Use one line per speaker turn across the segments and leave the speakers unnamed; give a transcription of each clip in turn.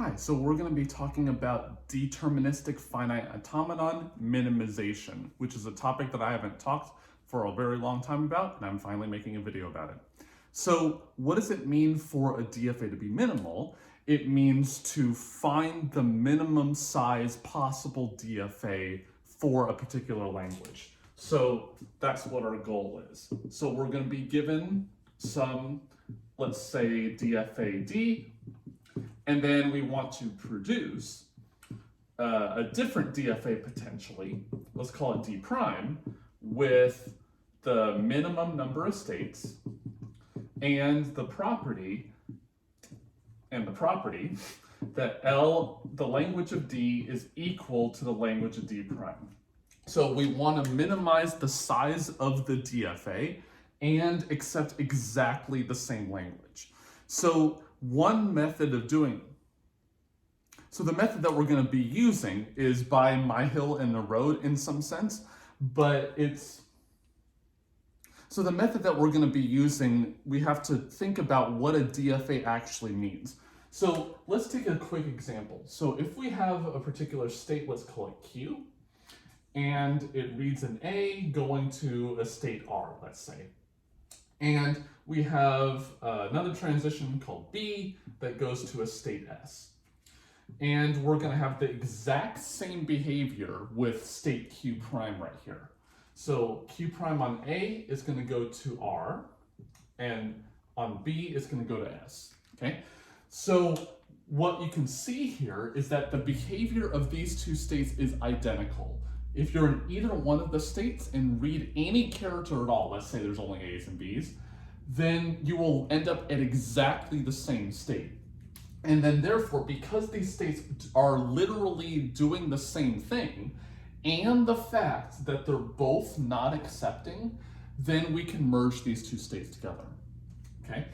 Hi, so we're going to be talking about deterministic finite automaton minimization, which is a topic that I haven't talked for a very long time about, and I'm finally making a video about it. So what does it mean for a DFA to be minimal? It means to find the minimum size possible DFA for a particular language. So that's what our goal is. So we're going to be given some, let's say DFA D, and then we want to produce a different DFA potentially, let's call it D prime, with the minimum number of states and the property that the language of D is equal to the language of D prime. So we want to minimize the size of the DFA and accept exactly the same language. So one method of doing, so the method that we're going to be using is by my hill and the road in some sense, but so the method that we're going to be using, we have to think about what a DFA actually means. So let's take a quick example. So if we have a particular state, let's call it Q, and it reads an A going to a state R, let's say. And we have another transition called B that goes to a state S. And we're going to have the exact same behavior with state Q prime right here. So Q prime on A is going to go to R, and on B is going to go to S. Okay? So what you can see here is that the behavior of these two states is identical. If you're in either one of the states and read any character at all, let's say there's only A's and B's, then you will end up at exactly the same state. And then therefore, because these states are literally doing the same thing, and the fact that they're both not accepting, then we can merge these two states together, okay?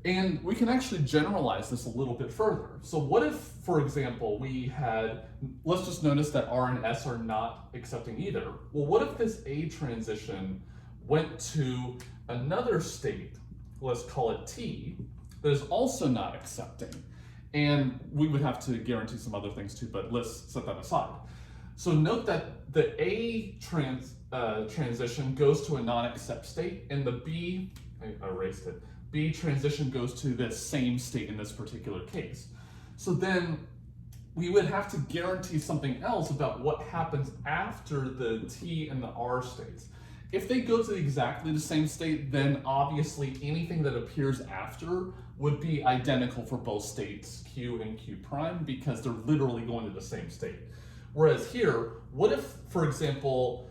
And we can actually generalize this a little bit further. So what if, for example, we had, let's just notice that R and S are not accepting either. Well, what if this A transition went to another state, let's call it T, that is also not accepting? And we would have to guarantee some other things too, but let's set that aside. So note that the A transition goes to a non-accept state, and the B, I erased it, B transition goes to the same state in this particular case. So then we would have to guarantee something else about what happens after the T and the R states. If they go to exactly the same state, then obviously anything that appears after would be identical for both states, Q and Q prime, because they're literally going to the same state. Whereas here, what if, for example,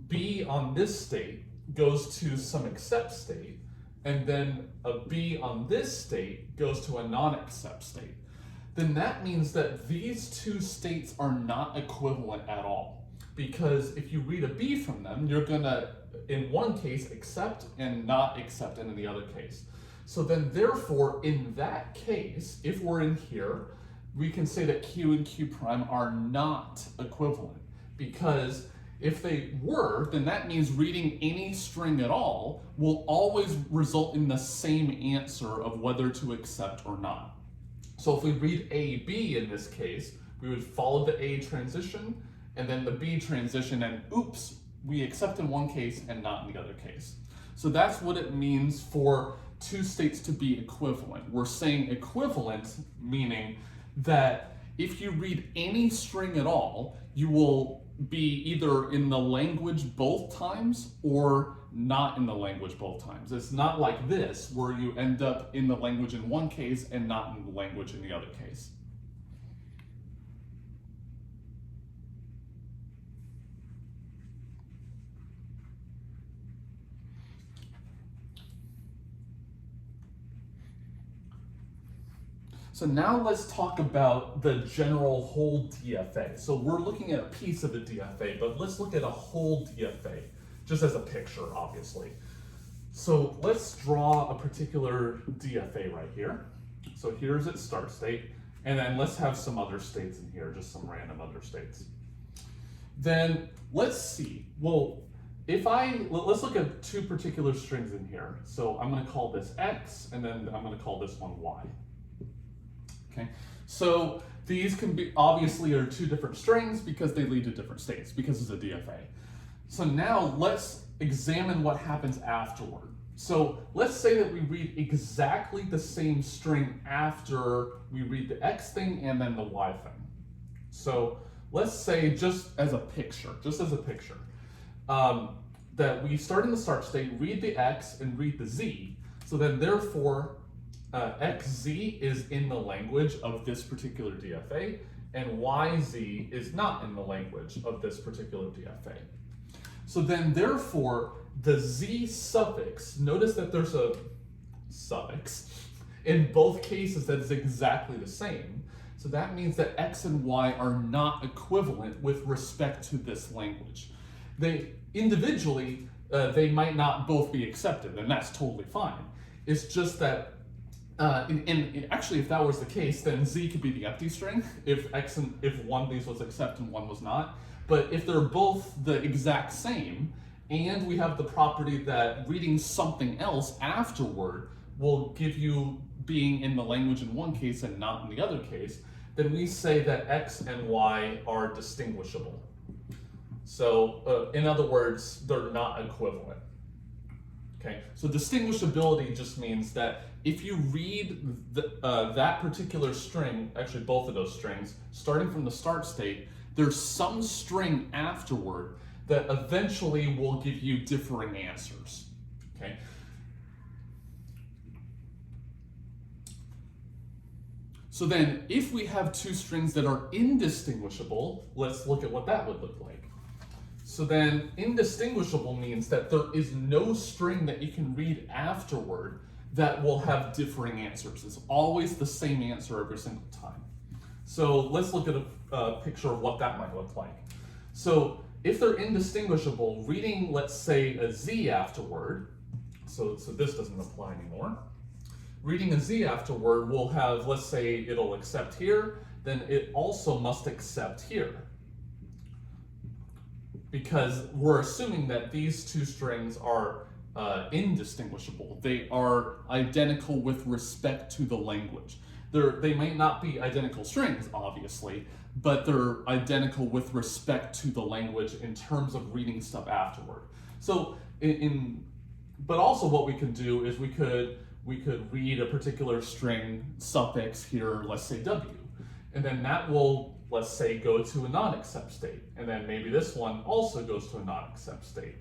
B on this state goes to some accept state, and then a B on this state goes to a non-accept state? Then that means that these two states are not equivalent at all. Because if you read a B from them, you're gonna, in one case, accept and not accept in the other case. So then therefore, in that case, if we're in here, we can say that Q and Q prime are not equivalent. Because if they were, then that means reading any string at all will always result in the same answer of whether to accept or not. So if we read AB in this case, we would follow the A transition and then the B transition, and oops, we accept in one case and not in the other case. So that's what it means for two states to be equivalent. We're saying equivalent, meaning that if you read any string at all, you will be either in the language both times or not in the language both times. It's not like this, where you end up in the language in one case and not in the language in the other case. So now let's talk about the general whole DFA. So we're looking at a piece of a DFA, but let's look at a whole DFA, just as a picture, obviously. So let's draw a particular DFA right here. So here's its start state, and then let's have some other states in here, just some random other states. Then let's see, well, let's look at two particular strings in here. So I'm gonna call this X, and then I'm gonna call this one Y. Okay, so these can be obviously are two different strings because they lead to different states because it's a DFA. So now let's examine what happens afterward. So let's say that we read exactly the same string after we read the X thing and then the Y thing. So let's say just as a picture, that we start in the start state, read the X and read the Z. So then therefore, XZ is in the language of this particular DFA, and YZ is not in the language of this particular DFA. So then therefore, the Z suffix, notice that there's a suffix in both cases that is exactly the same. So that means that X and Y are not equivalent with respect to this language. They individually, they might not both be accepted, and that's totally fine. It's just that, and actually, if that was the case, then Z could be the empty string if one of these was accept and one was not. But if they're both the exact same, and we have the property that reading something else afterward will give you being in the language in one case and not in the other case, then we say that X and Y are distinguishable. So in other words, they're not equivalent. Okay, so distinguishability just means that if you read that particular string, actually both of those strings, starting from the start state, there's some string afterward that eventually will give you differing answers. Okay. So then if we have two strings that are indistinguishable, let's look at what that would look like. So then indistinguishable means that there is no string that you can read afterward that will have differing answers. It's always the same answer every single time. So let's look at a picture of what that might look like. So if they're indistinguishable, reading, let's say, a Z afterward, so this doesn't apply anymore. Reading a Z afterward will have, let's say it'll accept here, then it also must accept here. Because we're assuming that these two strings are indistinguishable. They are identical with respect to the language. They might not be identical strings, obviously, but they're identical with respect to the language in terms of reading stuff afterward. So, but also what we could do is we could read a particular string suffix here, let's say W, and then that will, let's say, go to a non-accept state, and then maybe this one also goes to a non-accept state.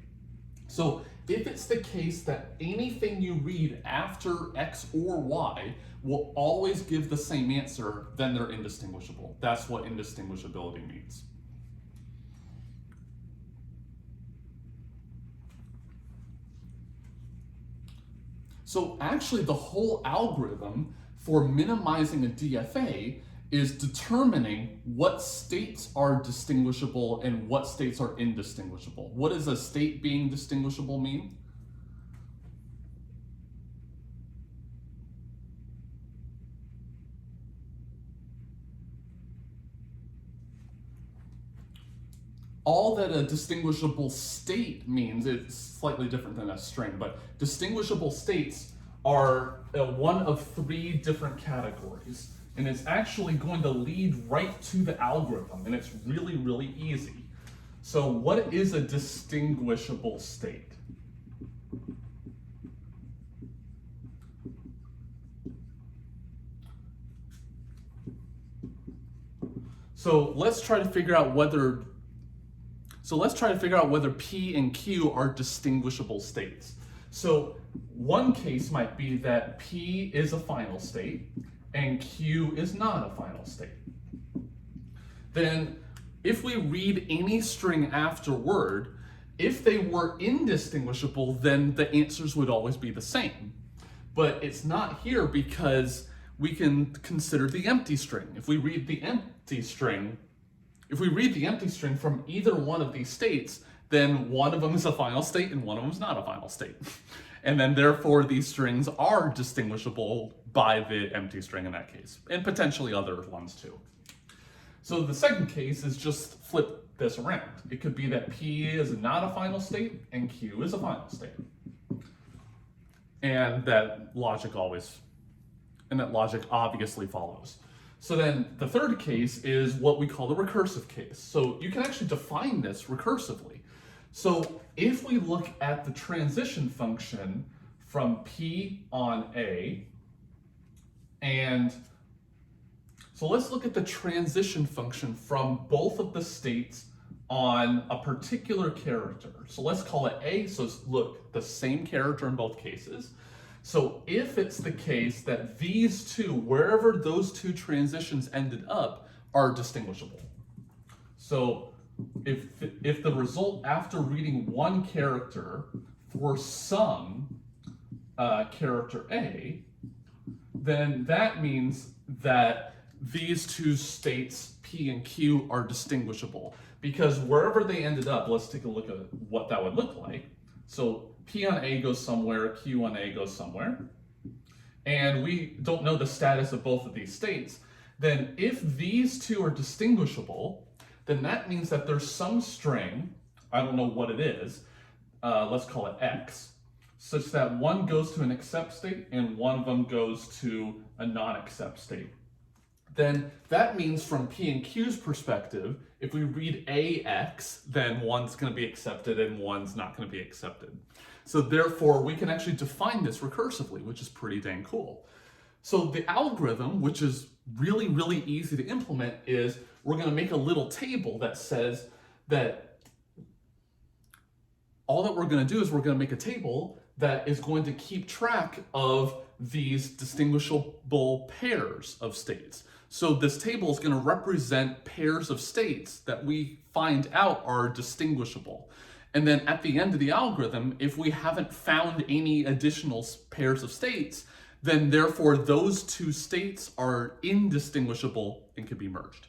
So if it's the case that anything you read after X or Y will always give the same answer, then they're indistinguishable. That's what indistinguishability means. So actually the whole algorithm for minimizing a DFA is determining what states are distinguishable and what states are indistinguishable. What does a state being distinguishable mean? All that a distinguishable state means, it's slightly different than a string, but distinguishable states are one of three different categories. And it's actually going to lead right to the algorithm, and it's really, really easy. So what is a distinguishable state? So let's try to figure out whether P and Q are distinguishable states. So one case might be that P is a final state and Q is not a final state. Then if we read any string afterward, if they were indistinguishable, then the answers would always be the same. But it's not here because we can consider the empty string. If we read the empty string from either one of these states, then one of them is a final state and one of them is not a final state. And then therefore these strings are distinguishable by the empty string in that case, and potentially other ones too. So the second case is just flip this around. It could be that P is not a final state and Q is a final state. And that logic obviously follows. So then the third case is what we call the recursive case. So you can actually define this recursively. So if we look at the transition function from P on A, and so let's look at the transition function from both of the states on a particular character. So let's call it A, so look, the same character in both cases. So if it's the case that these two, wherever those two transitions ended up, are distinguishable. So if the result after reading one character for some character A, then that means that these two states, P and Q, are distinguishable. Because wherever they ended up, let's take a look at what that would look like. So P on A goes somewhere, Q on A goes somewhere. And we don't know the status of both of these states. Then if these two are distinguishable, then that means that there's some string, I don't know what it is, let's call it X, such that one goes to an accept state and one of them goes to a non-accept state. Then that means from P and Q's perspective, if we read AX, then one's going to be accepted and one's not going to be accepted. So therefore, we can actually define this recursively, which is pretty dang cool. So the algorithm, which is really, really easy to implement, is we're going to make a little table that says that all that we're going to do is we're going to make a table that is going to keep track of these distinguishable pairs of states. So this table is going to represent pairs of states that we find out are distinguishable. And then at the end of the algorithm, if we haven't found any additional pairs of states, then therefore those two states are indistinguishable and can be merged.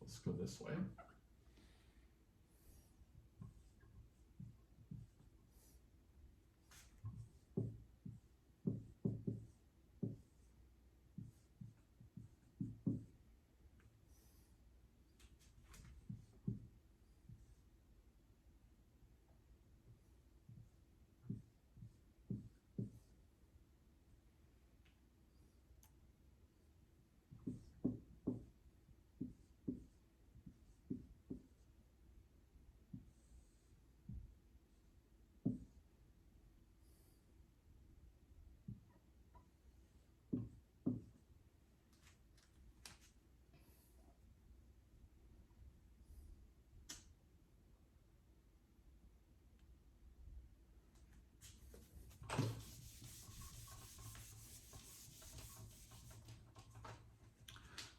Let's go this way.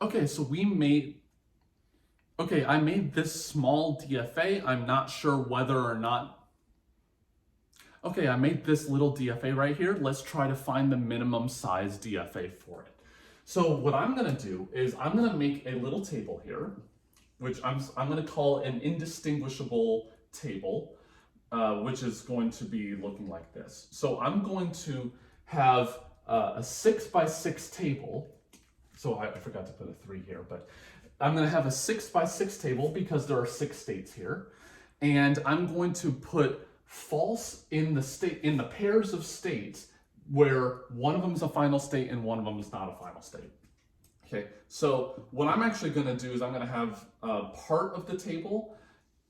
Okay, so I made this small DFA. I'm not sure whether or not, okay, I made this little DFA right here. Let's try to find the minimum size DFA for it. So what I'm gonna do is I'm gonna make a little table here, which I'm gonna call an indistinguishable table, which is going to be looking like this. So I'm going to have a 6x6 table. So I forgot to put a 3 here, but I'm going to have a 6x6 table because there are 6 states here. And I'm going to put false in the pairs of states where one of them is a final state and one of them is not a final state. Okay, so what I'm actually going to do is I'm going to have part of the table,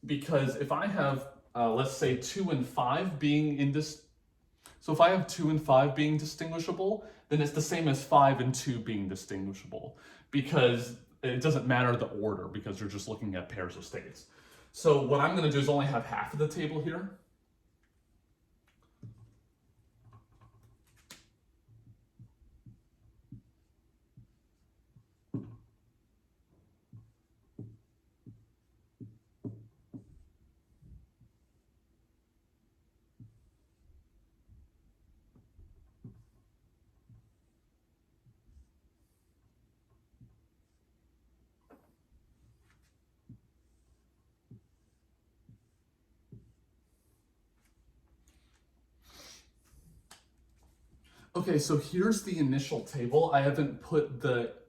because if I have, let's say 2 and 5 being so if I have 2 and 5 being distinguishable, then it's the same as 5 and 2 being distinguishable, because it doesn't matter the order, because you're just looking at pairs of states. So what I'm going to do is only have half of the table here. Okay, so here's the initial table. I haven't put the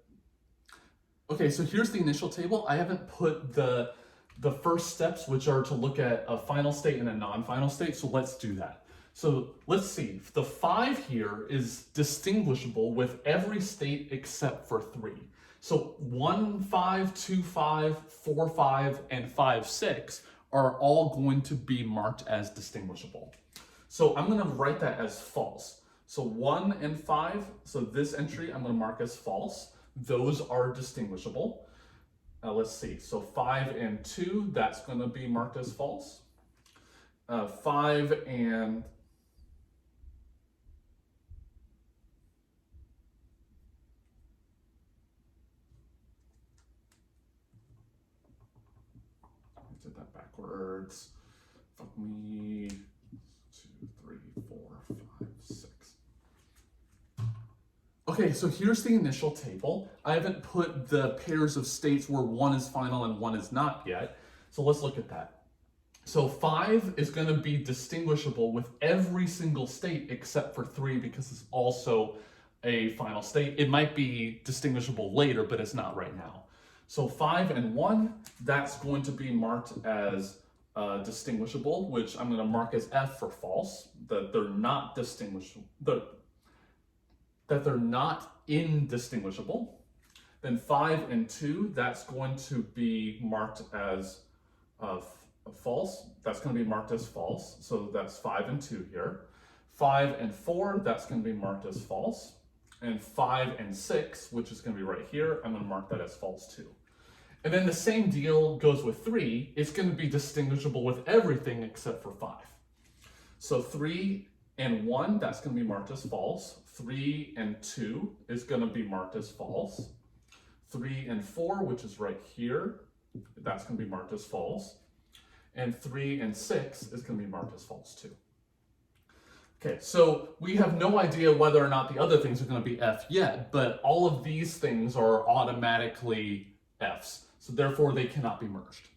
first steps, which are to look at a final state and a non-final state. So let's do that. So let's see. The 5 here is distinguishable with every state except for 3. So 1, 5, 2, 5, 4, 5, and 5, 6 are all going to be marked as distinguishable. So I'm going to write that as false. So 1 and 5, so this entry I'm going to mark as false. Those are distinguishable. Let's see, so 5 and 2, that's going to be marked as false. 5 and I did that backwards. Fuck me. 2, 3, 4, 5, 6. Okay, so here's the initial table. I haven't put the pairs of states where 1 is final and 1 is not yet. So let's look at that. So 5 is going to be distinguishable with every single state except for 3 because it's also a final state. It might be distinguishable later, but it's not right now. So 5 and 1, that's going to be marked as distinguishable, which I'm going to mark as F for false, that they're not distinguishable. That they're not indistinguishable. Then 5 and 2, that's going to be marked as false. That's going to be marked as false. So that's 5 and 2 here. 5 and 4, that's going to be marked as false. And 5 and 6, which is going to be right here, I'm going to mark that as false too. And then the same deal goes with 3. It's going to be distinguishable with everything except for 5. So 3 and 1, that's going to be marked as false. 3 and 2 is going to be marked as false. 3 and 4, which is right here, that's going to be marked as false. And 3 and 6 is going to be marked as false too. Okay, so we have no idea whether or not the other things are going to be F yet, but all of these things are automatically Fs, so therefore they cannot be merged.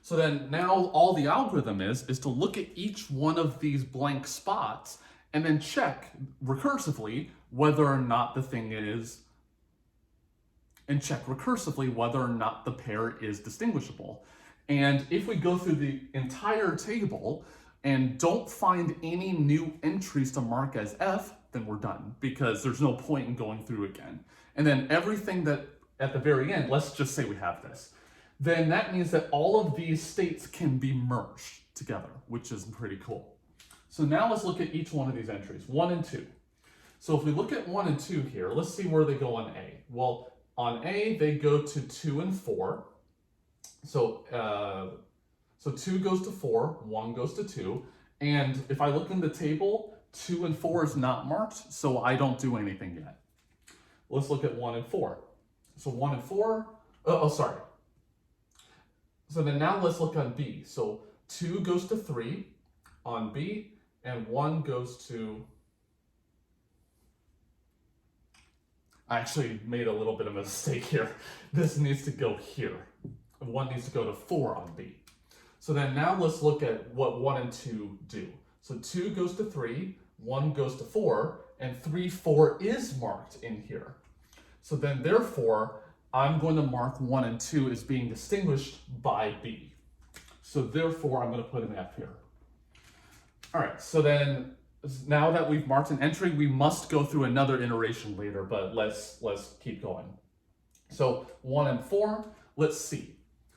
So then now all the algorithm is to look at each one of these blank spots and then check recursively whether or not the thing is, and check recursively whether or not the pair is distinguishable. And if we go through the entire table and don't find any new entries to mark as F, then we're done, because there's no point in going through again. And then everything that at the very end, let's just say we have this, then that means that all of these states can be merged together, which is pretty cool. So now let's look at each one of these entries, 1 and 2. So if we look at 1 and 2 here, let's see where they go on A. Well, on A, they go to 2 and 4. So 2 goes to 4, 1 goes to 2. And if I look in the table, 2 and 4 is not marked, so I don't do anything yet. Let's look at 1 and 4. So 1 and 4, So then now let's look on B. So 2 goes to 3 on B, and 1 goes to... I actually made a little bit of a mistake here. This needs to go here. 1 needs to go to 4 on B. So then now let's look at what 1 and 2 do. So 2 goes to 3, 1 goes to 4, and 3, 4 is marked in here. So then therefore, I'm going to mark 1 and 2 as being distinguished by B. So therefore, I'm going to put an F here. All right, so then now that we've marked an entry, we must go through another iteration later, but let's keep going. So 1 and 4, let's see.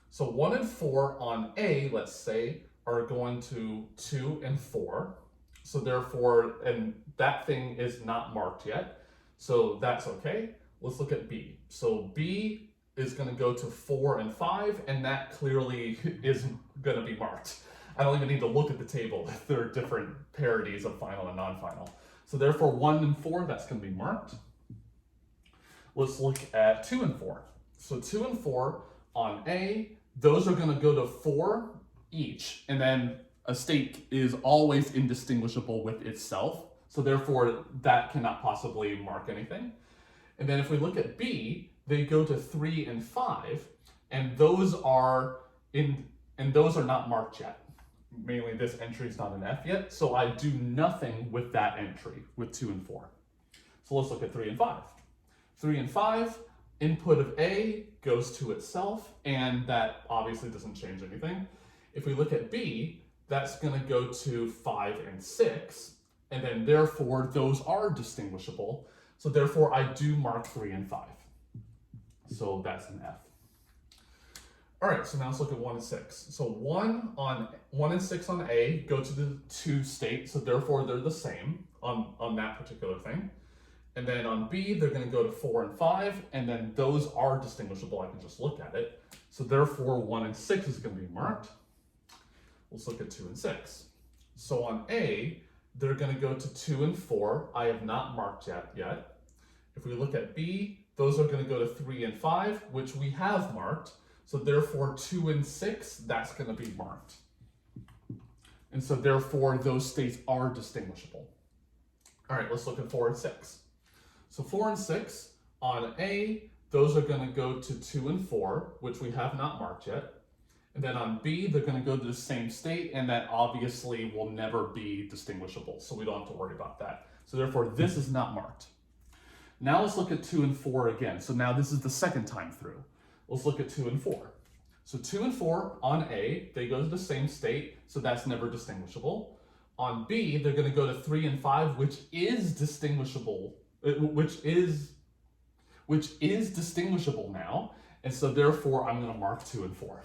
So 1 and 4 on A, let's say, are going to 2 and 4. So therefore, and that thing is not marked yet. So that's okay. Let's look at B. So B is going to go to 4 and 5, and that clearly is going to be marked. I don't even need to look at the table. There are different parities of final and non-final. So therefore, 1 and 4, that's going to be marked. Let's look at 2 and 4. So 2 and 4 on A, those are going to go to 4 each, and then a state is always indistinguishable with itself. So therefore, that cannot possibly mark anything. And then if we look at B, they go to 3 and 5, and those are not marked yet. Mainly this entry is not an F yet, so I do nothing with that entry, with 2 and 4. So let's look at 3 and 5. 3 and 5, input of A goes to itself, and that obviously doesn't change anything. If we look at B, that's going to go to 5 and 6, and then therefore those are distinguishable. So therefore I do mark 3 and 5. So that's an F. All right, so now let's look at 1 and 6. So 1 and 6 on A go to the 2 state, so therefore they're the same on that particular thing. And then on B, they're going to go to 4 and 5, and then those are distinguishable. I can just look at it. So therefore 1 and 6 is going to be marked. Let's look at 2 and 6. So on A, they're going to go to 2 and 4. I have not marked yet. If we look at B, those are going to go to 3 and 5, which we have marked. So therefore 2 and 6, that's going to be marked. And so therefore those states are distinguishable. All right, let's look at 4 and 6. So 4 and 6, on A, those are going to go to 2 and 4, which we have not marked yet. And then on B, they're going to go to the same state, and that obviously will never be distinguishable, so we don't have to worry about that. So therefore, this is not marked. Now let's look at 2 and 4 again. So now this is the second time through. Let's look at 2 and 4. So 2 and 4 on A, they go to the same state, so that's never distinguishable. On B, they're going to go to 3 and 5, which is distinguishable, which is distinguishable now, and so therefore I'm going to mark 2 and 4,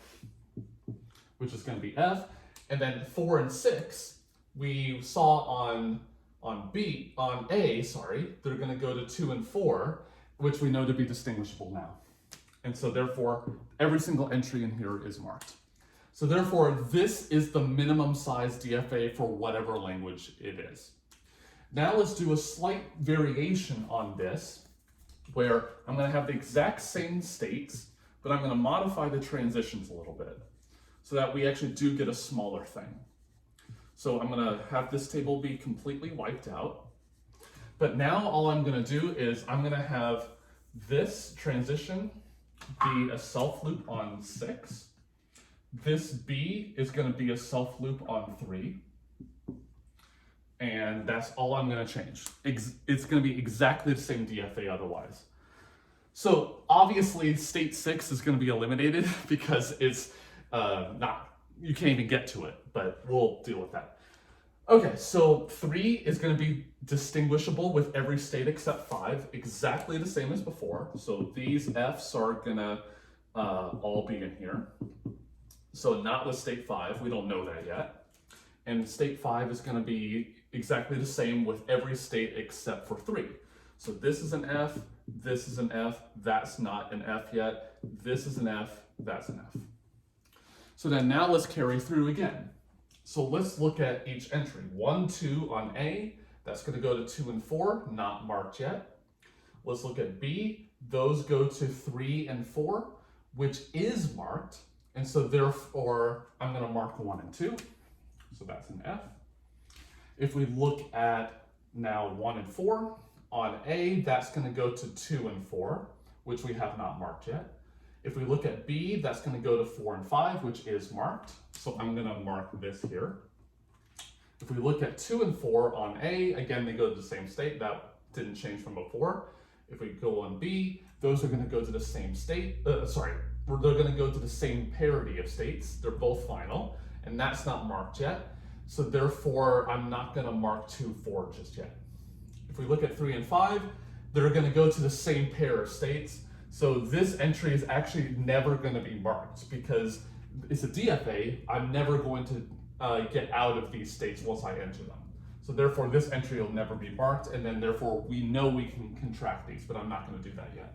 which is going to be F. And then 4 and 6, we saw on A, they're going to go to 2 and 4, which we know to be distinguishable now. And so therefore, every single entry in here is marked. So therefore, this is the minimum size DFA for whatever language it is. Now let's do a slight variation on this, where I'm going to have the exact same states, but I'm going to modify the transitions a little bit so that we actually do get a smaller thing. So I'm going to have this table be completely wiped out. But now all I'm going to do is I'm going to have this transition be a self loop on 6. This B is going to be a self loop on 3. And that's all I'm going to change. It's going to be exactly the same DFA otherwise. So obviously state 6 is going to be eliminated because it's you can't even get to it, but we'll deal with that. Okay, so 3 is going to be distinguishable with every state except 5, exactly the same as before. So these F's are going to all be in here. So not with state 5, we don't know that yet. And state 5 is going to be exactly the same with every state except for 3. So this is an F, this is an F, that's not an F yet, this is an F, that's an F. So then now let's carry through again. So let's look at each entry. 1, 2 on A, that's going to go to 2 and 4, not marked yet. Let's look at B, those go to 3 and 4, which is marked, and so therefore I'm going to mark 1 and 2. So that's an F. If we look at now 1 and 4, on A, that's going to go to 2 and 4, which we have not marked yet. If we look at B, that's going to go to 4 and 5, which is marked. So I'm going to mark this here. If we look at 2 and 4 on A, again, they go to the same state. That didn't change from before. If we go on B, those are going to go to the same state. They're going to go to the same parity of states. They're both final, and that's not marked yet. So therefore, I'm not going to mark 2, 4 just yet. If we look at 3 and 5, they're going to go to the same pair of states. So this entry is actually never going to be marked because it's a DFA. I'm never going to get out of these states once I enter them. So therefore, this entry will never be marked, and then therefore we know we can contract these, but I'm not going to do that yet.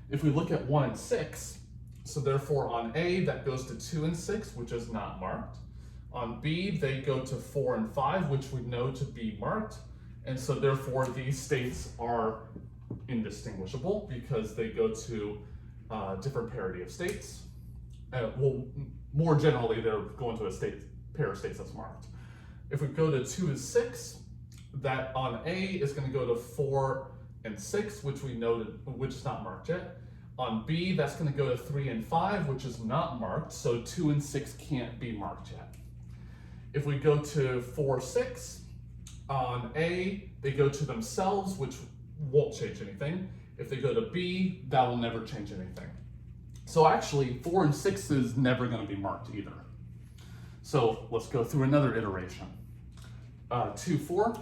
If we look at 1 and 6, so therefore on A, that goes to 2 and 6, which is not marked. On B, they go to 4 and 5, which we know to be marked. And so therefore these states are indistinguishable because they go to different parity of states. Well, more generally, they're going to a pair of states that's marked. If we go to 2 and 6, that on A is going to go to 4 and 6, which we noted, which is not marked yet. On B, that's going to go to 3 and 5, which is not marked, so 2 and 6 can't be marked yet. If we go to 4, 6, on A, they go to themselves, which won't change anything. If they go to B, that will never change anything. So actually 4 and 6 is never going to be marked either. So let's go through another iteration. 2, 4.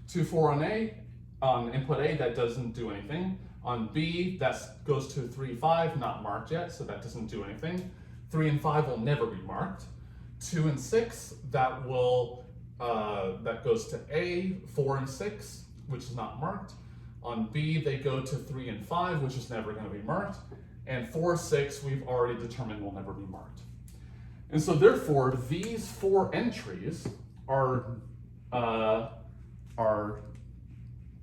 2, 4 on A, on input A, that doesn't do anything. On B, that goes to 3, 5, not marked yet, so that doesn't do anything. 3 and 5 will never be marked. 2 and 6, that goes to A, 4 and 6, which is not marked. On B, they go to 3 and 5, which is never going to be marked. And 4, 6, we've already determined will never be marked. And so therefore, these 4 entries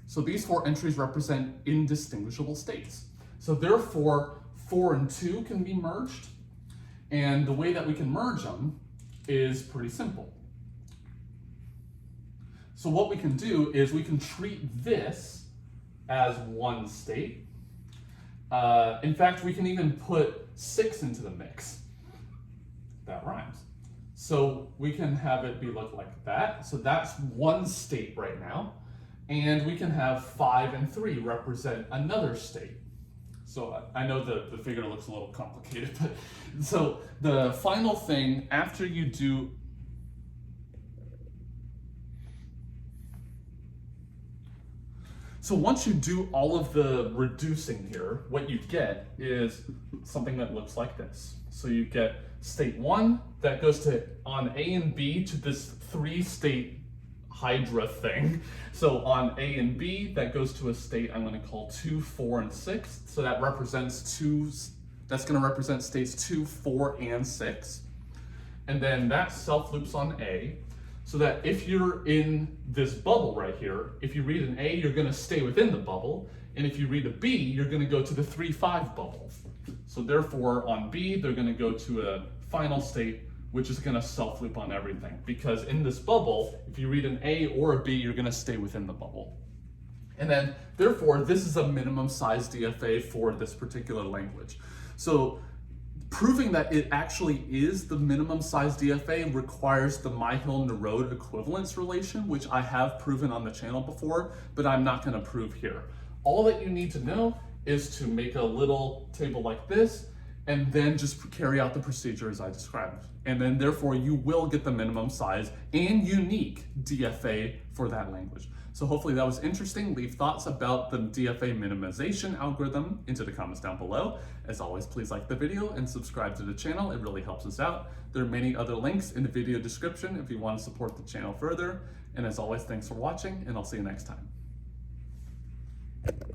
so these 4 entries represent indistinguishable states. So therefore, 4 and 2 can be merged. And the way that we can merge them is pretty simple. So what we can do is we can treat this as one state. In fact, we can even put 6 into the mix. That rhymes. So we can have it look like that. So that's one state right now. And we can have 5 and 3 represent another state. So I know the figure looks a little complicated, but so the final thing after you do So once you do all of the reducing here, what you get is something that looks like this. So you get state 1 that goes to on A and B to this 3-state Hydra thing. So on A and B, that goes to a state I'm going to call 2, 4, and 6. So that represents that's going to represent states 2, 4, and 6. And then that self loops on A. So that if you're in this bubble right here, if you read an A, you're going to stay within the bubble. And if you read a B, you're going to go to the 3, 5 bubble. So therefore, on B, they're going to go to a final state, which is going to self-loop on everything. Because in this bubble, if you read an A or a B, you're going to stay within the bubble. And then, therefore, this is a minimum size DFA for this particular language. So proving that it actually is the minimum size DFA requires the Myhill-Nerode equivalence relation, which I have proven on the channel before, but I'm not going to prove here. All that you need to know is to make a little table like this, and then just carry out the procedure as I described. And then therefore you will get the minimum size and unique DFA for that language. So hopefully that was interesting. Leave thoughts about the DFA minimization algorithm into the comments down below. As always, please like the video and subscribe to the channel. It really helps us out. There are many other links in the video description if you want to support the channel further. And as always, thanks for watching, and I'll see you next time.